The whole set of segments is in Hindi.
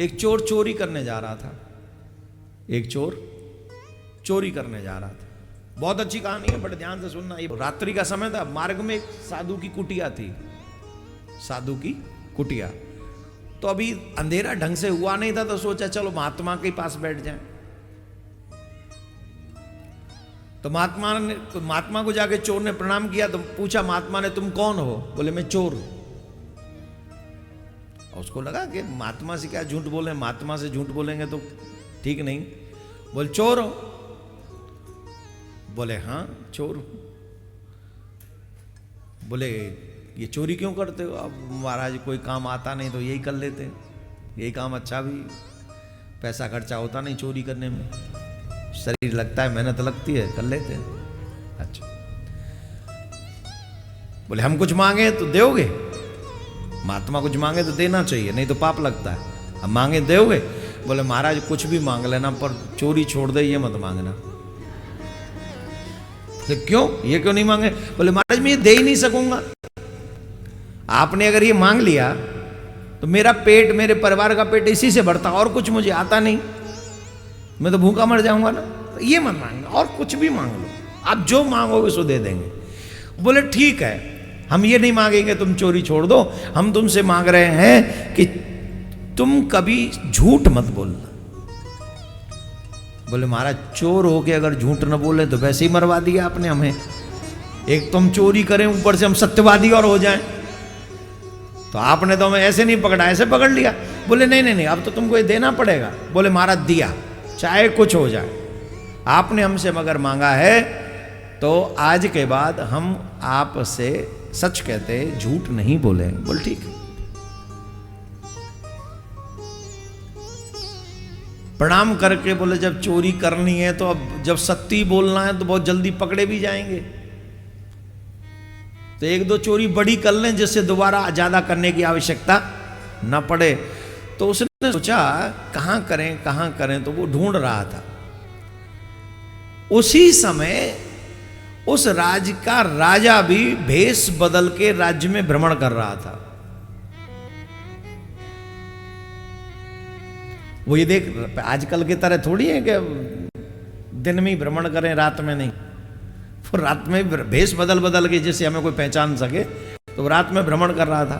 एक चोर चोरी करने जा रहा था। एक चोर चोरी करने जा रहा था। बहुत अच्छी कहानी है, बड़े ध्यान से सुनना। ये रात्रि का समय था, मार्ग में एक साधु की कुटिया थी, साधु की कुटिया। तो अभी अंधेरा ढंग से हुआ नहीं था, तो सोचा चलो महात्मा के पास बैठ जाएं। तो महात्मा को जाके चोर ने प्रणाम किया। तो पूछा महात्मा ने, तुम कौन हो? बोले मैं चोर हूं। और उसको लगा कि महात्मा से क्या झूठ बोले, महात्मा से झूठ बोलेंगे तो ठीक नहीं। बोले चोर हो? बोले हाँ चोर हूं। बोले ये चोरी क्यों करते हो? अब महाराज कोई काम आता नहीं तो यही कर लेते, यही काम अच्छा भी, पैसा खर्चा होता नहीं चोरी करने में, शरीर लगता है, मेहनत लगती है, कर लेते हैं। अच्छा। बोले हम कुछ मांगे तो दोगे? महात्मा कुछ मांगे तो देना चाहिए, नहीं तो पाप लगता है। हम मांगे दोगे? बोले महाराज कुछ भी मांग लेना, पर चोरी छोड़ दे, ये मत मांगना। तो क्यों, ये क्यों नहीं मांगे? बोले महाराज मैं ये दे ही नहीं सकूंगा। आपने अगर ये मांग लिया तो मेरा पेट, मेरे परिवार का पेट इसी से बढ़ता, और कुछ मुझे आता नहीं, मैं तो भूखा मर जाऊंगा ना। तो ये मत मांगना, और कुछ भी मांग लो, आप जो मांगोगे सो दे देंगे। बोले ठीक है, हम ये नहीं मांगेंगे तुम चोरी छोड़ दो, हम तुमसे मांग रहे हैं कि तुम कभी झूठ मत बोलना। बोले महाराज चोर हो के अगर झूठ न बोले तो वैसे ही मरवा दिया आपने हमें। एक तुम चोरी करें, ऊपर से हम सत्यवादी और हो जाएं, तो आपने तो हमें ऐसे नहीं पकड़ा, ऐसे पकड़ लिया। बोले नहीं नहीं नहीं, अब तो तुमको ये देना पड़ेगा। बोले महाराज दिया, चाहे कुछ हो जाए, आपने हमसे मगर मांगा है तो आज के बाद हम आपसे सच कहते, झूठ नहीं बोले। बोले ठीक है। प्रणाम करके बोले जब चोरी करनी है तो अब जब सत्य बोलना है तो बहुत जल्दी पकड़े भी जाएंगे, तो एक दो चोरी बड़ी कर लें जिससे दोबारा ज्यादा करने की आवश्यकता न पड़े। तो उसने सोचा कहां करें, तो वो ढूंढ रहा था। उसी समय उस राज्य का राजा भी भेष बदल के राज्य में भ्रमण कर रहा था। वो ये देख, आजकल की तरह थोड़ी है कि दिन में ही भ्रमण करें, रात में नहीं। वो रात में भेष बदल बदल के जिससे हमें कोई पहचान सके, तो रात में भ्रमण कर रहा था।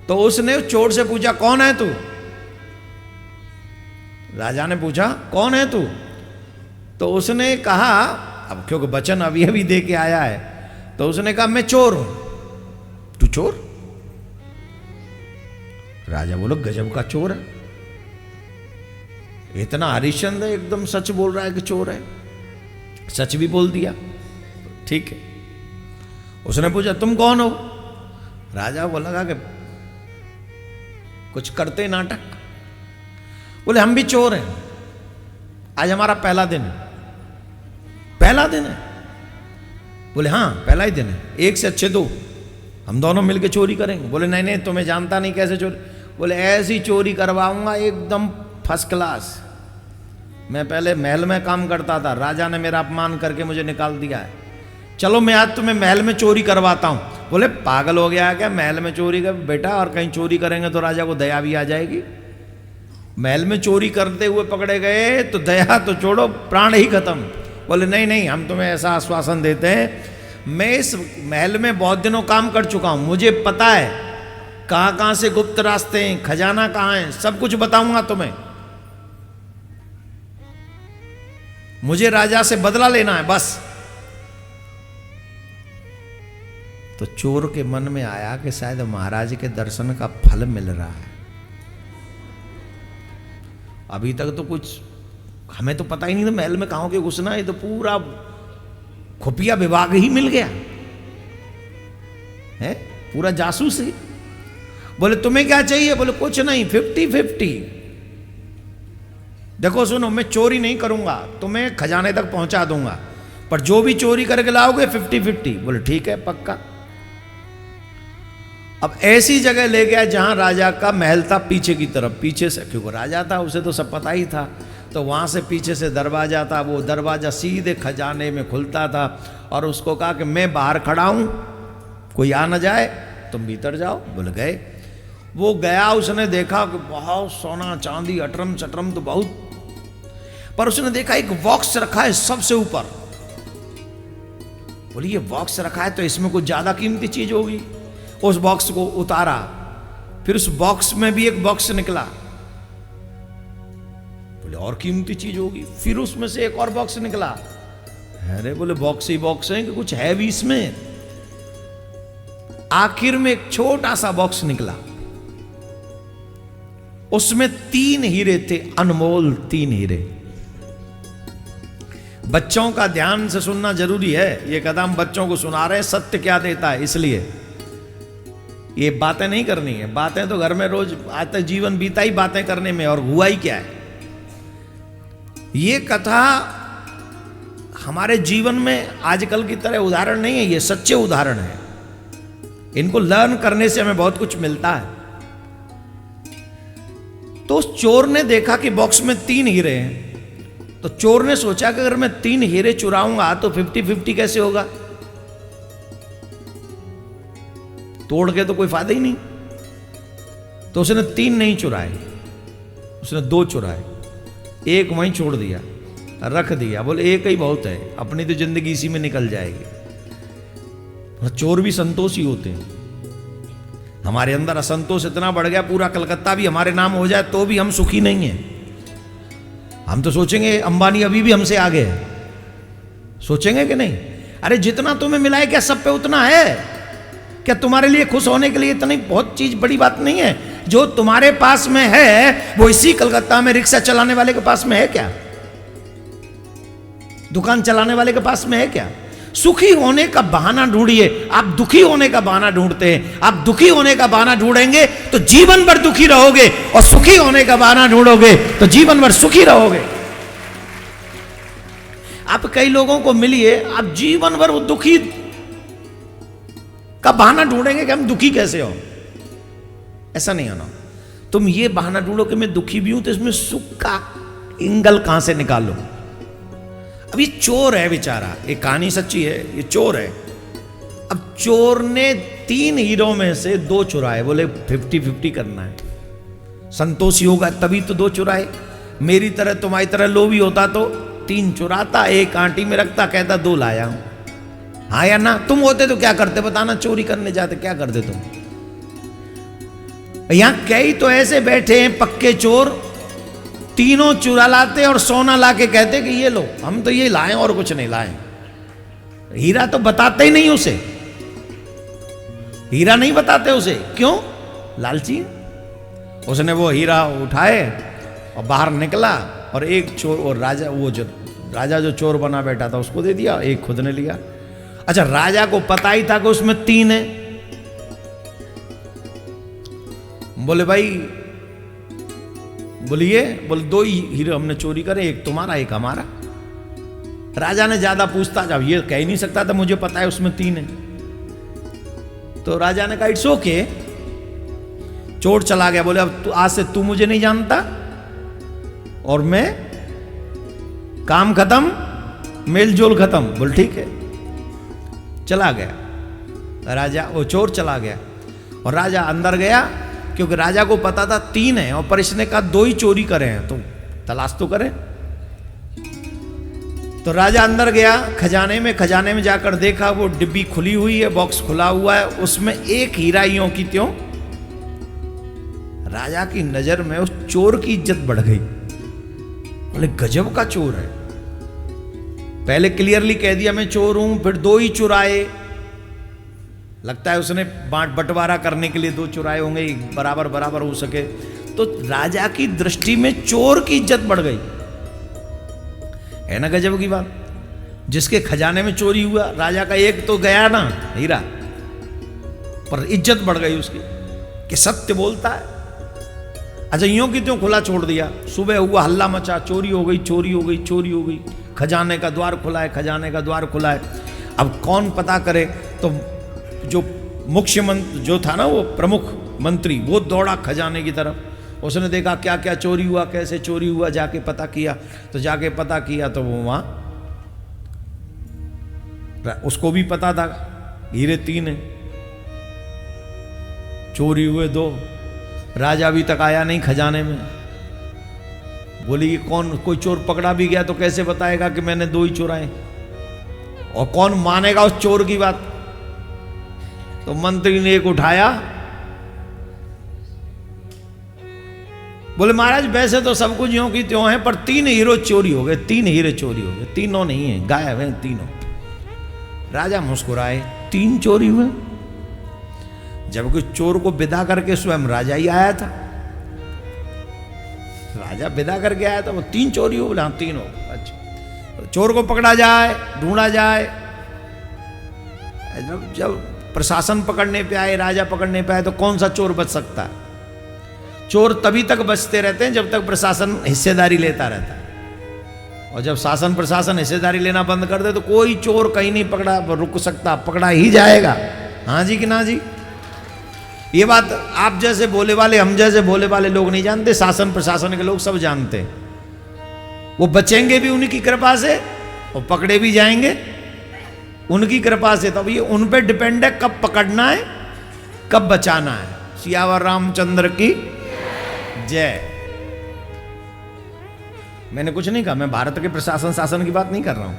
तो उसने चोर से पूछा कौन है तू? राजा ने पूछा कौन है तू? तो उसने कहा, अब क्योंकि वचन अभी अभी दे के आया है, तो उसने कहा मैं चोर हूं। तू चोर? राजा बोलो गजब का चोर है, इतना हरिश्चंद्र एकदम सच बोल रहा है कि चोर है, सच भी बोल दिया। ठीक है। उसने पूछा तुम कौन हो? राजा को लगा कि कुछ करते नाटक। बोले हम भी चोर हैं, आज हमारा पहला दिन है। पहला दिन है? बोले हाँ पहला ही दिन है, एक से अच्छे दो, हम दोनों मिलकर चोरी करेंगे। बोले नहीं नहीं, तुम्हें जानता नहीं कैसे चोरी। बोले ऐसी चोरी करवाऊंगा एकदम फर्स्ट क्लास। मैं पहले महल में काम करता था, राजा ने मेरा अपमान करके मुझे निकाल दिया है, चलो मैं आज तुम्हें महल में चोरी करवाता हूं। बोले पागल हो गया है क्या, महल में चोरी कर बेटा, और कहीं चोरी करेंगे तो राजा को दया भी आ जाएगी। महल में चोरी करते हुए पकड़े गए तो दया तो छोड़ो, प्राण ही खत्म। बोले नहीं नहीं, हम तुम्हें ऐसा आश्वासन देते हैं, मैं इस महल में बहुत दिनों काम कर चुका हूं, मुझे पता है कहां कहां से गुप्त रास्ते हैं, खजाना कहां है, सब कुछ बताऊंगा तुम्हें। मुझे राजा से बदला लेना है बस। तो चोर के मन में आया कि शायद महाराज के दर्शन का फल मिल रहा है। अभी तक तो कुछ हमें तो पता ही नहीं था महल में कहां के घुसना, ये तो पूरा खुफिया विभाग ही मिल गया है, पूरा जासूस ही। बोले तुम्हें क्या चाहिए? बोले कुछ नहीं, 50-50। देखो सुनो, मैं चोरी नहीं करूंगा, तुम्हें खजाने तक पहुंचा दूंगा, पर जो भी चोरी करके लाओगे 50-50। बोले ठीक है पक्का। अब ऐसी जगह ले गया जहां राजा का महल था, पीछे की तरफ, पीछे से, क्योंकि राजा था उसे तो सब पता ही था, तो वहां से पीछे से दरवाजा था, वो दरवाजा सीधे खजाने में खुलता था। और उसको कहा कि मैं बाहर खड़ा हूं, कोई आ ना जाए, तुम भीतर जाओ। बोले गए। वो गया, उसने देखा कि बहुत सोना चांदी अटरम चटरम तो बहुत, पर उसने देखा एक बॉक्स रखा है सबसे ऊपर। बोली ये बॉक्स रखा है तो इसमें कुछ ज्यादा कीमती चीज होगी। उस बॉक्स को उतारा, फिर उस बॉक्स में भी एक बॉक्स निकला, बोले और कीमती चीज होगी। फिर उसमें से एक और बॉक्स निकला, अरे बोले बॉक्स ही बॉक्स है कि कुछ है भी इसमें। आखिर में एक छोटा सा बॉक्स निकला, उसमें 3 हीरे थे, अनमोल 3 हीरे। बच्चों का ध्यान से सुनना जरूरी है, ये कदम बच्चों को सुना रहे हैं सत्य क्या देता है, इसलिए ये बातें नहीं करनी है। बातें तो घर में रोज आज तक जीवन बीता ही बातें करने में, और हुआ ही क्या है। ये कथा हमारे जीवन में आजकल की तरह उदाहरण नहीं है, ये सच्चे उदाहरण है। इनको लर्न करने से हमें बहुत कुछ मिलता है। तो उस चोर ने देखा कि बॉक्स में 3 हीरे हैं, तो चोर ने सोचा कि अगर मैं 3 हीरे चुराऊंगा तो 50-50 कैसे होगा, तोड़ के तो कोई फायदा ही नहीं। तो उसने 3 नहीं चुराए, उसने 2 चुराए, एक वहीं छोड़ दिया, रख दिया। बोले एक ही बहुत है, अपनी तो जिंदगी इसी में निकल जाएगी। चोर भी संतोषी होते हैं। हमारे अंदर असंतोष इतना बढ़ गया, पूरा कलकत्ता भी हमारे नाम हो जाए तो भी हम सुखी नहीं हैं। हम तो सोचेंगे अंबानी अभी भी हमसे आगे है, सोचेंगे कि नहीं? अरे जितना तुम्हें मिला है क्या सब पे उतना है? क्या तुम्हारे लिए खुश होने के लिए इतनी बहुत चीज बड़ी बात नहीं है? जो तुम्हारे पास में है वो इसी कलकत्ता में रिक्शा चलाने वाले के पास में है क्या? दुकान चलाने वाले के पास में है क्या? सुखी होने का बहाना ढूंढिए। आप दुखी होने का बहाना ढूंढते हैं, आप दुखी होने का बहाना ढूंढेंगे तो जीवन भर दुखी रहोगे, और सुखी होने का बहाना ढूंढोगे तो जीवन भर सुखी रहोगे। आप कई लोगों को मिलिए, आप जीवन भर वो दुखी का बहाना ढूंढेंगे कि हम दुखी कैसे हो। ऐसा नहीं होना। तुम ये बहाना ढूंढो कि मैं दुखी भी हूं, तो इसमें सुख का एंगल कहां से निकालो। अब ये चोर है बेचारा, ये कहानी सच्ची है, ये चोर है। अब चोर ने 3 हीरों में से 2 चुराए, बोले 50-50 करना है, संतोषी होगा तभी तो 2 चुराए। मेरी तरह तुम्हारी तरह लोभी होता तो 3 चुराता, 1 आंटी में रखता, कहता 2 लाया हूं। हाँ या ना? तुम होते तो क्या करते बताना? चोरी करने जाते क्या करते तुम? यहां कई तो ऐसे बैठे हैं पक्के चोर, तीनों चुरा लाते और सोना लाके कहते कि ये लो, हम तो ये लाए और कुछ नहीं लाए। हीरा तो बताते ही नहीं उसे, हीरा नहीं बताते उसे। क्यों? लालची। उसने वो हीरा उठाए और बाहर निकला, और एक चोर, और राजा, वो जो राजा जो चोर बना बैठा था उसको दे दिया, एक खुद ने लिया। अच्छा, राजा को पता ही था कि उसमें 3 है। बोले भाई, बोलिए, बोले 2 ही हीरे हमने चोरी करे, एक तुम्हारा एक हमारा। राजा ने ज्यादा पूछता, जब ये कह ही नहीं सकता था मुझे पता है उसमें 3 है। तो राजा ने कहा इट्स ओके। चोर चला गया। बोले अब आज से तू मुझे नहीं जानता और मैं, काम खत्म, मेल जोल खत्म। बोल ठीक है। चला गया राजा, वो चोर चला गया, और राजा अंदर गया, क्योंकि राजा को पता था 3 है, और पर इसने कहा 2 ही चोरी करे हैं, तो तलाश तो करें। तो राजा अंदर गया खजाने में जाकर देखा वो डिब्बी खुली हुई है, बॉक्स खुला हुआ है, उसमें 1 हीरा यूं की त्यों। राजा की नजर में उस चोर की इज्जत बढ़ गई। बोले गजब का चोर है, पहले क्लियरली कह दिया मैं चोर हूं, फिर 2 ही चुराए। लगता है उसने बांट बंटवारा करने के लिए 2 चुराए होंगे, बराबर बराबर हो सके। तो राजा की दृष्टि में चोर की इज्जत बढ़ गई। है ना गजब की बात? जिसके खजाने में चोरी हुआ, राजा का एक तो गया ना हीरा, पर इज्जत बढ़ गई उसकी कि सत्य बोलता है। अच्छा, यूं कि त्यों खुला छोड़ दिया। सुबह हुआ हल्ला मचा, चोरी हो गई, चोरी हो गई, चोरी हो गई, खजाने का द्वार खुला है, खजाने का द्वार खुला है। अब कौन पता करे? तो जो मुख्य मंत्री जो था ना, वो प्रमुख मंत्री, वो दौड़ा खजाने की तरफ। उसने देखा क्या क्या चोरी हुआ, कैसे चोरी हुआ, जाके पता किया। तो जाके पता किया तो वो वहां, उसको भी पता था हीरे 3 है, चोरी हुए 2। राजा अभी तक आया नहीं खजाने में। बोली कि कौन, कोई चोर पकड़ा भी गया तो कैसे बताएगा कि मैंने 2 ही चुराए, और कौन मानेगा उस चोर की बात। तो मंत्री ने एक उठाया, बोले महाराज वैसे तो सब कुछ यूं की त्यों है, पर 3 हीरो चोरी हो गए, 3 हीरे चोरी हो गए, तीनों नहीं है, गायब हैं तीनों। राजा मुस्कुराए, 3 चोरी हुए, जबकि चोर को विदा करके स्वयं राजा ही आया था। राजा विदा करके आया था, वो 3 चोरी हो, बोले हाँ 3 हो। अच्छा, तो चोर को पकड़ा जाए, ढूंढा जाए। जब प्रशासन पकड़ने पे आए, राजा पकड़ने पे आए, तो कौन सा चोर बच सकता है? चोर तभी तक बचते रहते हैं जब तक प्रशासन हिस्सेदारी लेता रहता है, और जब शासन प्रशासन हिस्सेदारी लेना बंद कर दे तो कोई चोर कहीं नहीं पकड़ा रुक सकता, पकड़ा ही जाएगा। हाँ जी कि ना जी? ये बात आप जैसे भोले वाले, हम जैसे भोले वाले लोग नहीं जानते, शासन प्रशासन के लोग सब जानते हैं। वो बचेंगे भी उनकी कृपा से और पकड़े भी जाएंगे उनकी कृपा से। तब ये उन पे डिपेंड है कब पकड़ना है, कब बचाना है। सियावर रामचंद्र की जय। मैंने कुछ नहीं कहा, मैं भारत के प्रशासन शासन की बात नहीं कर रहा हूं,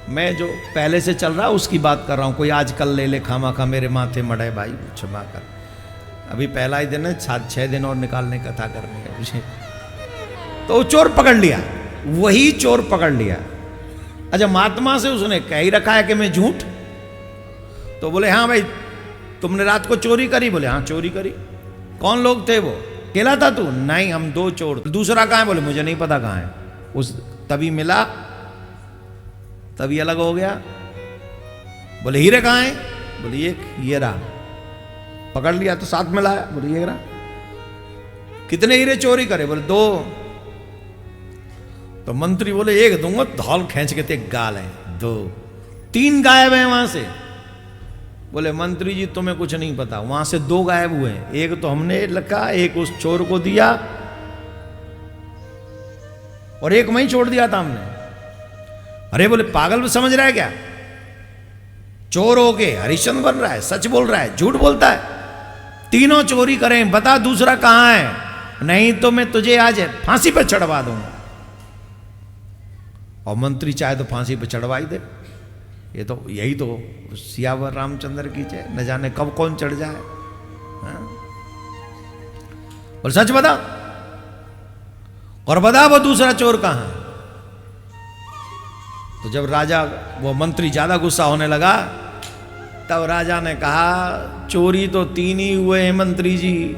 मैं जो पहले से चल रहा है उसकी बात कर रहा हूं। कोई आजकल ले ले खामा खा मेरे माथे मड़े, भाई क्षमा कर, अभी पहला ही दिन है, 6 दिन और निकालने कथा करने का मुझे। तो चोर पकड़ लिया, वही चोर पकड़ लिया। अच्छा, महात्मा से उसने कह ही रखा है कि मैं झूठ। तो बोले हाँ भाई तुमने रात को चोरी करी? बोले हाँ चोरी करी। कौन लोग थे वो? अकेला था तू? नहीं, हम 2 चोर। दूसरा कहाँ है? बोले मुझे नहीं पता कहाँ है। उस तभी मिला, तभी अलग हो गया। बोले हीरे कहाँ है? बोले ये रहा। पकड़ लिया तो साथ में लाया, बोले ये रहा। कितने हीरे चोरी करे? बोले 2। तो मंत्री बोले 1 दूंगा, धौल खींच के ते गाल है 2, 3 गायब है वहां से। बोले मंत्री जी तुम्हें कुछ नहीं पता, वहां से 2 गायब हुए हैं, 1 तो हमने रखा, 1 उस चोर को दिया, और 1 वहीं छोड़ दिया था हमने। अरे बोले पागल समझ रहा है क्या? चोर हो के हरिश्चंद्र बन रहा है, सच बोल रहा है, झूठ बोलता है। तीनों चोरी करें, बता दूसरा कहां है, नहीं तो मैं तुझे आज फांसी पर चढ़वा दूंगा। और मंत्री चाहे तो फांसी पर चढ़वा ही दे। ये तो यही तो सियावर रामचंद्र की जय, न जाने कब कौन चढ़ जाए। और सच बता, और बता वो दूसरा चोर कहां। तो जब राजा, वो मंत्री ज्यादा गुस्सा होने लगा, तब राजा ने कहा चोरी तो 3 ही हुए हैं मंत्री जी,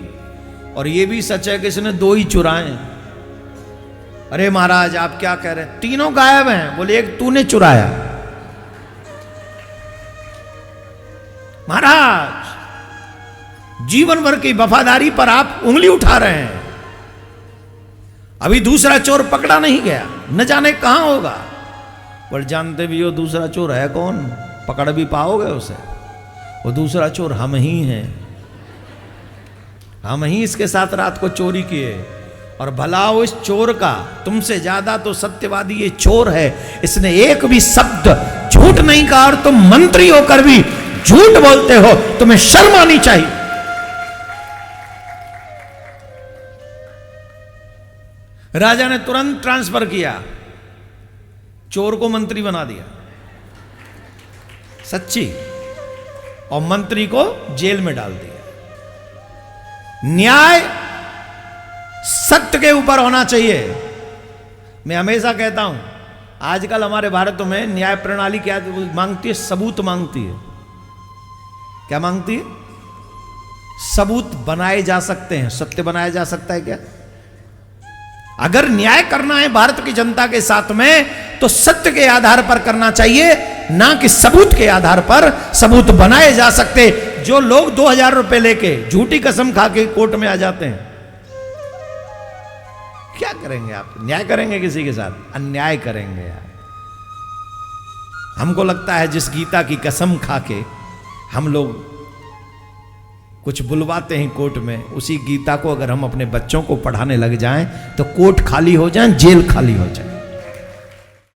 और ये भी सच है कि इसने 2 ही चुराए। अरे महाराज आप क्या कह रहे हैं? तीनों गायब हैं। बोले 1 तूने चुराया। महाराज जीवन भर की वफादारी पर आप उंगली उठा रहे हैं, अभी दूसरा चोर पकड़ा नहीं गया, न जाने कहां होगा। पर जानते भी हो दूसरा चोर है कौन? पकड़ भी पाओगे उसे? वो दूसरा चोर हम ही हैं, हम ही इसके साथ रात को चोरी किए। और भला हो इस चोर का, तुमसे ज्यादा तो सत्यवादी ये चोर है, इसने एक भी शब्द झूठ नहीं कहा, और तुम मंत्री होकर भी झूठ बोलते हो, तुम्हें शर्म आनी चाहिए। राजा ने तुरंत ट्रांसफर किया, चोर को मंत्री बना दिया, सच्ची, और मंत्री को जेल में डाल दिया। न्याय सत्य के ऊपर होना चाहिए। मैं हमेशा कहता हूं, आजकल हमारे भारत में न्याय प्रणाली क्या मांगती है? सबूत मांगती है। क्या मांगती है? सबूत बनाए जा सकते हैं। सत्य बनाया जा सकता है क्या? अगर न्याय करना है भारत की जनता के साथ में, तो सत्य के आधार पर करना चाहिए, ना कि सबूत के आधार पर। सबूत बनाए जा सकते। जो लोग 2000 रुपए लेके झूठी कसम खा के कोर्ट में आ जाते हैं, क्या करेंगे आप? न्याय करेंगे किसी के साथ? अन्याय करेंगे यार। हमको लगता है जिस गीता की कसम खा के हम लोग कुछ बुलवाते हैं कोर्ट में, उसी गीता को अगर हम अपने बच्चों को पढ़ाने लग जाएं तो कोर्ट खाली हो जाए, जेल खाली हो जाए।